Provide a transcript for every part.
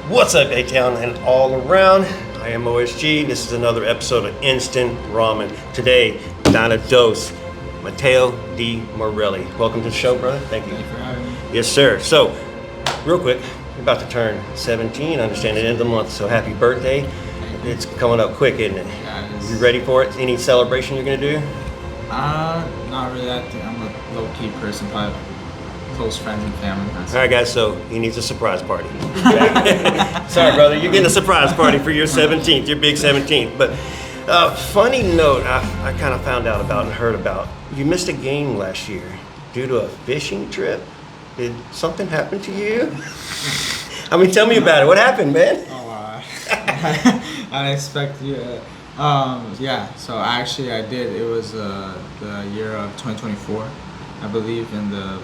What's up, A-Town and all around? I am OSG. This is another episode of Instant Ramen. Today, Donna Dose, Mattheo Dimareli. Welcome to the show, brother. Thank you. Thank you for having me. Yes, sir. So, real quick, you're about to turn 17. I understand it end of the month, so happy birthday. It's coming up quick, isn't it? Yeah, it is. You ready for it? Any celebration you're going to do? Not really. I think I'm a low-key person, probably close friends and family. All right, guys, so he needs a surprise party. Sorry, brother, you're getting a surprise party for your 17th, your big 17th. But funny note I kind of found out about and heard about. You missed a game last year due to a fishing trip. Did something happen to you? I mean, tell me about it. What happened, man? Oh, I expect you. Yeah, so actually I did. It was the year of 2024, I believe, in the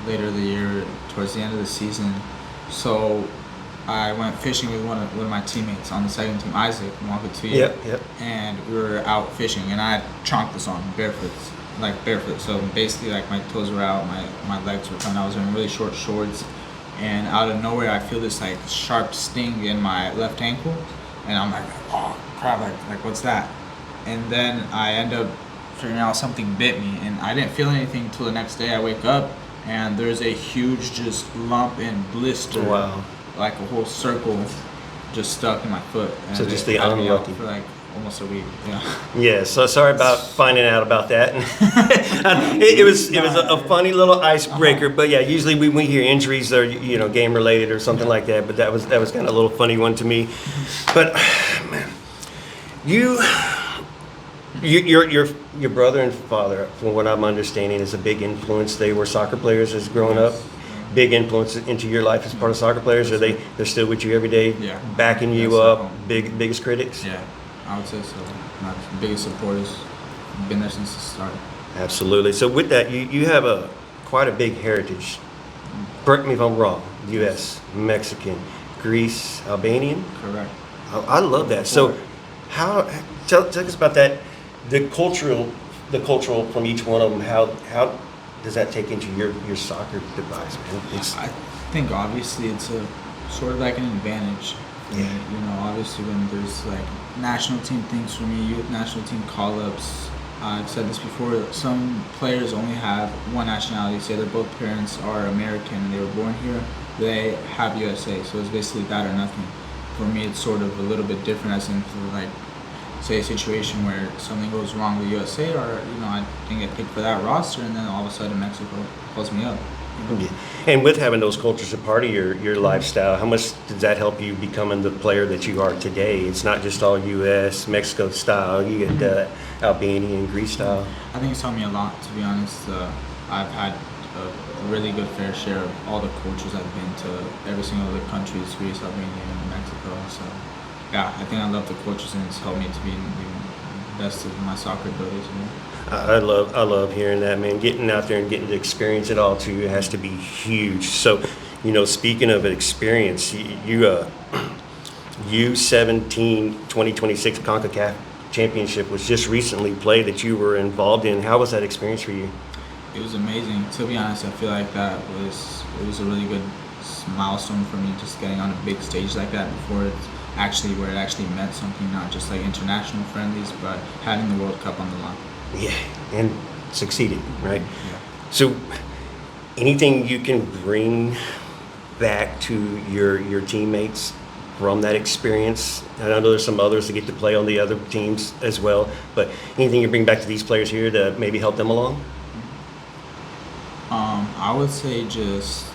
later the year, towards the end of the season. So I went fishing with one of my teammates on the second team, Isaac, Yep. and we were out fishing, and I had chanclas on, barefoot. So basically, like, my toes were out, my legs were coming. I was wearing really short shorts, and out of nowhere, I feel this like sharp sting in my left ankle, and I'm like, oh crap, like what's that? And then I end up figuring out something bit me, and I didn't feel anything until the next day. I wake up, and there's a huge just lump and blister, Wow. like a whole circle, just stuck in my foot. And So just it the had me out unlucky. for like almost a week. Yeah. Yeah, so sorry about finding out about that. it was a funny little icebreaker, but yeah, usually we hear injuries that are game related or something like that. But that was kind of a little funny one to me. But man, your brother and father, from what I'm understanding, is a big influence. They were soccer players as growing up. Big influence into your life as part of soccer players. They're still with you every day, Yeah. backing you Yes, up. Biggest critics. Yeah, I would say so. My biggest supporters, been there since the start. Absolutely. So with that, you have quite a big heritage. Correct me if I'm wrong. U.S., Mexican, Greece, Albanian. Correct. I love that. So tell us about that. The cultural from each one of them. How does that take into your soccer device, man? I think obviously it's a sort of like an advantage. Yeah. Obviously when there's like national team things for me, youth national team call-ups. I've said this before. Some players only have one nationality. Say their both parents are American and they were born here. They have USA, so it's basically that or nothing. For me, it's sort of a little bit different, as in for like, say, a situation where something goes wrong with USA, or I didn't get picked for that roster, and then all of a sudden Mexico calls me up. Yeah. And with having those cultures a part of your lifestyle, how much does that help you becoming the player that you are today? It's not just all U.S., Mexico style. You get Albanian, Greece style. I think it's helped me a lot, to be honest. I've had a really good fair share of all the cultures I've been to, every single other countries, Greece, Albania, and Mexico. So yeah, I think I love the cultures, and it's helped me to be the best of my soccer abilities. I love hearing that, man. Getting out there and getting to experience it all too has to be huge. So, speaking of experience, U17 2026 CONCACAF Championship was just recently played that you were involved in. How was that experience for you? It was amazing. To be honest, I feel like it was a really good milestone for me, just getting on a big stage like that where it actually meant something, not just like international friendlies, but having the World Cup on the line. Yeah, and succeeded, right? Yeah. So, anything you can bring back to your teammates from that experience? I know there's some others that get to play on the other teams as well, but anything you bring back to these players here to maybe help them along? I would say just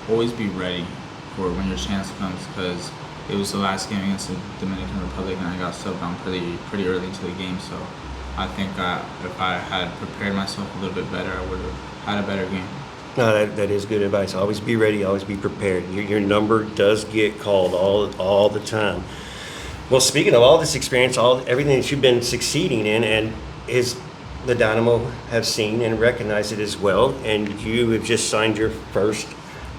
always be ready for when your chance comes, because it was the last game against the Dominican Republic, and I got subbed on pretty early into the game. So I think if I had prepared myself a little bit better, I would have had a better game. No, that is good advice. Always be ready, always be prepared. Your number does get called all the time. Well, speaking of all this experience, everything that you've been succeeding in, and the Dynamo have seen and recognized it as well, and you have just signed your first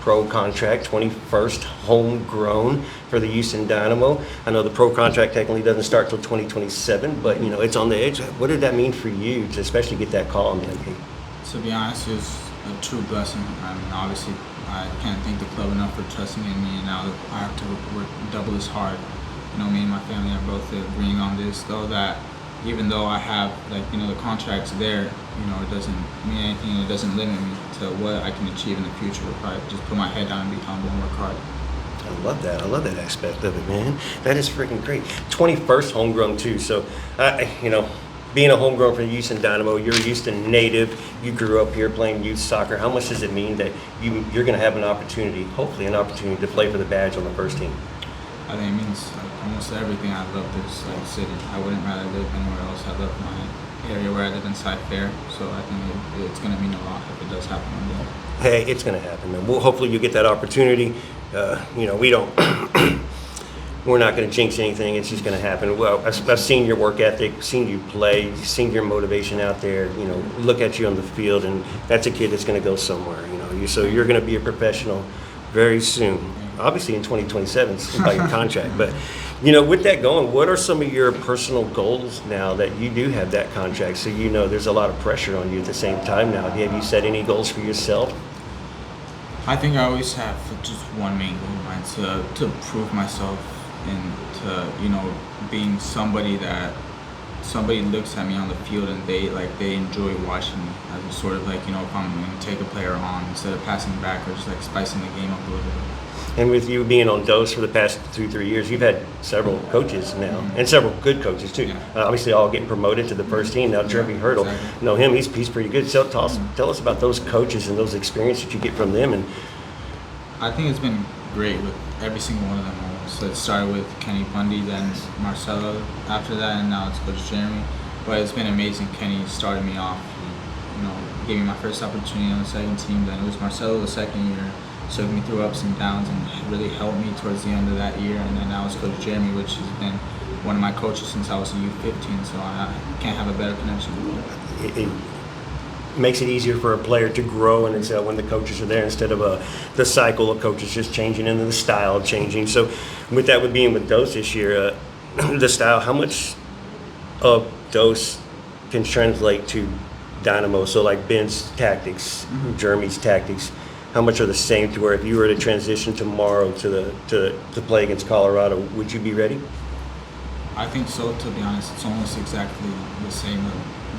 pro contract, 21st homegrown for the Houston Dynamo. I know the pro contract technically doesn't start till 2027, but it's on the edge. What did that mean for you to especially get that call, man? To be honest, a true blessing. I mean, obviously, I can't thank the club enough for trusting in me, and now that I have to work double as hard. Me and my family are both agreeing on this, though, that even though I have, the contracts there, it doesn't mean anything. It doesn't limit me to what I can achieve in the future if I just put my head down and be humble and work hard. I love that. I love that aspect of it, man. That is freaking great. 21st homegrown too. So, being a homegrown from Houston Dynamo, you're a Houston native. You grew up here playing youth soccer. How much does it mean that you're going to have an opportunity, hopefully an opportunity, to play for the badge on the first team? I think it means almost everything. I love this city. I wouldn't rather live anywhere else. I love my area where I live inside there. So I think it's going to mean a lot if it does happen one day. Hey, it's going to happen, man. Hopefully you get that opportunity. We don't. We're not going to jinx anything. It's just going to happen. Well, I've seen your work ethic, seen you play, seen your motivation out there. Look at you on the field, and that's a kid that's going to go somewhere. So you're going to be a professional very soon. Obviously in 2027 by your contract. But with that going, what are some of your personal goals now that you do have that contract? So there's a lot of pressure on you at the same time now. Have you set any goals for yourself? I think I always have just one main goal in mind, to prove myself and to being somebody that somebody looks at me on the field and they enjoy watching me. As sort of if I'm going to take a player on instead of passing back or just spicing the game up a little bit. And with you being on DOS for the past 2-3 years, you've had several coaches now, and several good coaches too. Yeah. Obviously, all getting promoted to the first team. Now, Jeremy Hurdle, exactly. know him; he's pretty good. So tell us about those coaches and those experiences that you get from them. And I think it's been great with every single one of them. So it started with Kenny Bundy, then Marcelo after that, and now it's Coach Jeremy. But it's been amazing. Kenny started me off, gave me my first opportunity on the second team. Then it was Marcelo the second year. Took me through ups and downs and really helped me towards the end of that year. And then now it's Coach Jeremy, which has been one of my coaches since I was a U15, so I can't have a better connection with him. It makes it easier for a player to grow and excel when the coaches are there instead of the cycle of coaches just changing and the style changing. So with that, with being with Dose this year, the style, how much of Dose can translate to Dynamo? So like Ben's tactics, Jeremy's tactics, how much are the same to where if you were to transition tomorrow to play against Colorado, would you be ready? I think so, to be honest. It's almost exactly the same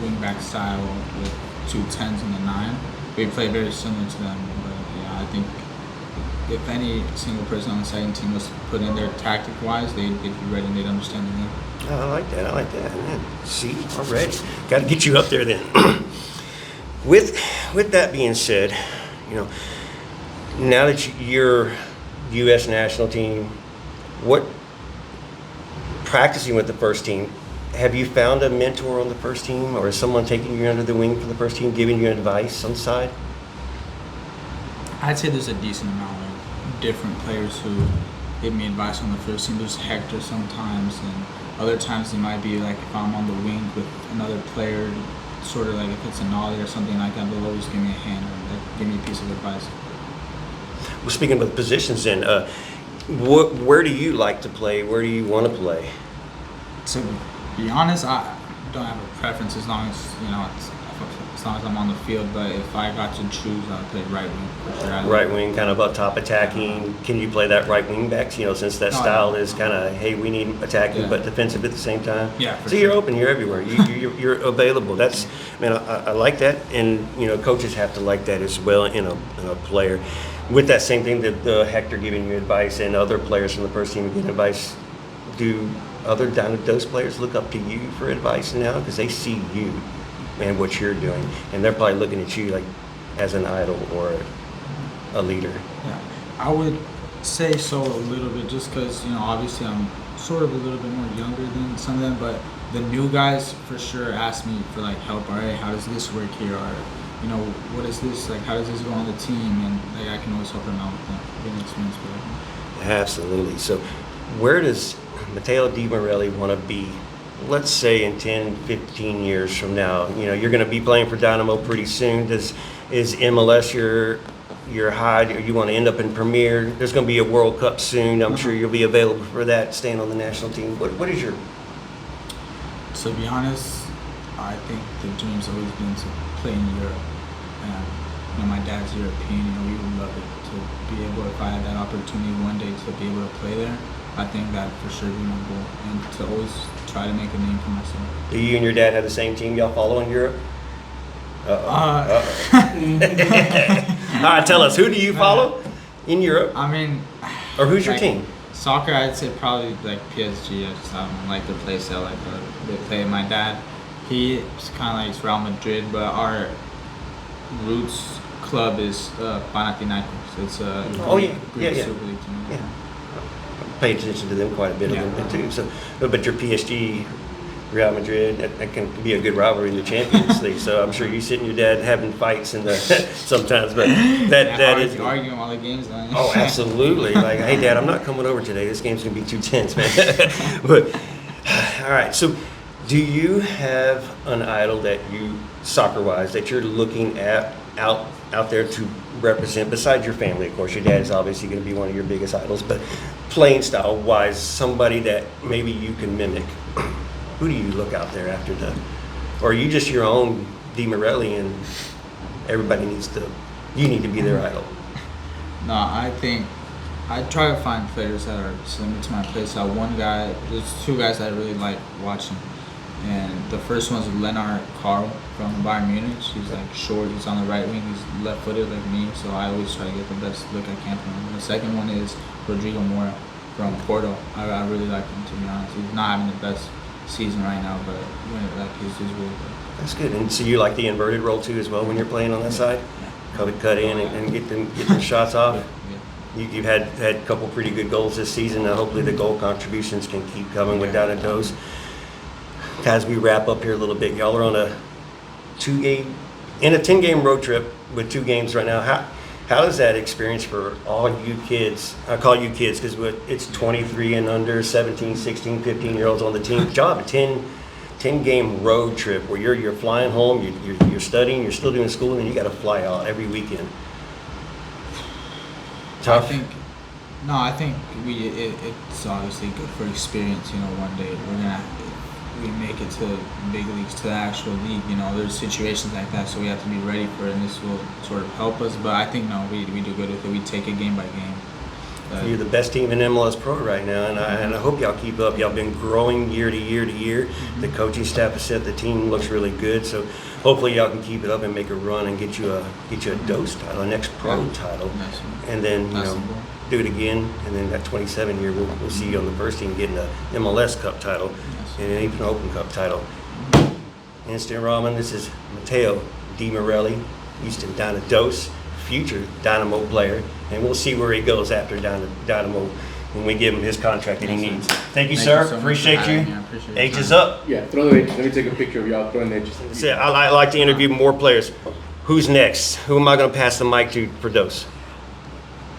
wingback style with 2 10s and a 9. We play very similar to them, but yeah, I think if any single person on the second team was put in there tactic-wise, they'd be ready and they'd understand the game. Oh, I like that, man. See, already. Got to get you up there then. With that being said, now that you're U.S. national team, practicing with the first team, have you found a mentor on the first team, or is someone taking you under the wing for the first team, giving you advice on the side? I'd say there's a decent amount of different players who give me advice on the first team. There's Hector sometimes, and other times it might be if I'm on the wing with another player, sort of if it's a nollie or something like that, they'll always give me a hand or give me a piece of advice. Well, speaking of positions then, where do you like to play? Where do you want to play? To be honest, I don't have a preference as long as as long as I'm on the field. But if I got to choose, I'd play right wing for sure. Right wing, kind of up top attacking. Can you play that right wing back? Since that style is kind of, hey, we need attacking but defensive at the same time. Yeah. So you're open. You're everywhere. You're available. That's, man, I like that, and coaches have to like that as well in a player. With that same thing, the Hector giving you advice and other players from the first team giving advice, do other Dose players look up to you for advice now because they see you and what you're doing, and they're probably looking at you as an idol or a leader? Yeah, I would say so a little bit, just because obviously I'm sort of a little bit more younger than some of them, but the new guys for sure ask me for help. All right, how does this work here? Or what is this how does this go on the team? And I can always help them out with that, get an experience with that. Absolutely. So where does Mattheo Dimareli want to be, let's say in 10, 15 years from now? You're going to be playing for Dynamo pretty soon. Is MLS your high? Or you want to end up in Premier? There's going to be a World Cup soon. I'm sure you'll be available for that, staying on the national team. What is your... To be honest, I think the dream's always been to play in Europe. And my dad's European. We would love it to be able, if I had that opportunity one day to be able to play there. I think that for sure be my goal, and to always try to make a name for myself. Do you and your dad have the same team y'all follow in Europe? All right, tell us, who do you follow in Europe? I mean, or who's your team? Soccer, I'd say probably like PSG. I just like the play style, like they play. My dad, he's kind of like Real Madrid, but our roots club is Panathinaikos. It's a Greek Super League team. Yeah. Pay attention to them quite a bit of them too. So, but your PSG, Real Madrid, that can be a good rivalry in the Champions League. So I'm sure you sit and your dad having fights in the sometimes, but that is arguing all the games. Oh, absolutely! Like, hey, Dad, I'm not coming over today. This game's gonna be too tense, man. But all right, so do you have an idol that you, soccer-wise, that you're looking at out there to represent, besides your family, of course? Your dad is obviously going to be one of your biggest idols, but playing style wise, somebody that maybe you can mimic. Who do you look out there after or are you just your own Dimareli and everybody you need to be their idol? No, I think I try to find players that are similar to my play style. There's two guys that I really like watching. And the first one's Lennart Karl from Bayern Munich. He's like short, he's on the right wing, he's left-footed like me, so I always try to get the best look I can from him. And the second one is Rodrigo Moura from Porto. I really like him, to be honest. He's not having the best season right now, but he's really good. That's good. And so you like the inverted role too as well when you're playing on that side? Cut in and get them shots off? Yeah. You've had a couple pretty good goals this season. Hopefully the goal contributions can keep coming with down and dose. As we wrap up here a little bit, y'all are on a 10-game road trip with 2 games right now. How is that experience for all you kids? I call you kids because it's 23 and under, 17, 16, 15-year-olds on the team. Job, a 10-game road trip where you're flying home, you're studying, you're still doing school, and then you got to fly out every weekend. Tough? I think it's obviously good for experience. One day we make it to big leagues, to the actual league. There's situations like that, so we have to be ready for it, and this will sort of help us. But I think we do good with it. We take it game by game. You're the best team in MLS Pro right now, and I hope y'all keep up. Y'all been growing year to year to year. The coaching staff is set. The team looks really good. So hopefully y'all can keep it up and make a run and get you a DOS title, a next pro title, and then do it again. And then that 27 year, we'll see you on the first team getting the MLS Cup title and an even Open Cup title. Instant Ramen. This is Mattheo Dimareli, Houston Dynamo, future Dynamo player, and we'll see where he goes after Dynamo when we give him his contract that he needs. Thank you, sir. So appreciate you. Appreciate H is up. Yeah, throw the H. Let me take a picture of y'all throwing the H. I like to interview more players. Who's next? Who am I going to pass the mic to for Dose?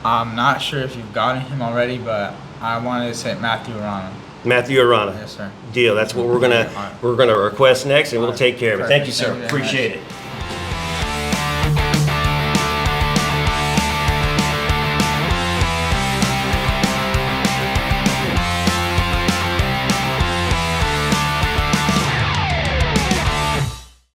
I'm not sure if you've gotten him already, but I wanted to say Mattheo Dimareli. Mattheo Dimareli. Yes, sir. Deal. That's what we're gonna request next, and we'll take care of it. Thank you, sir. Thank you very Appreciate much. it.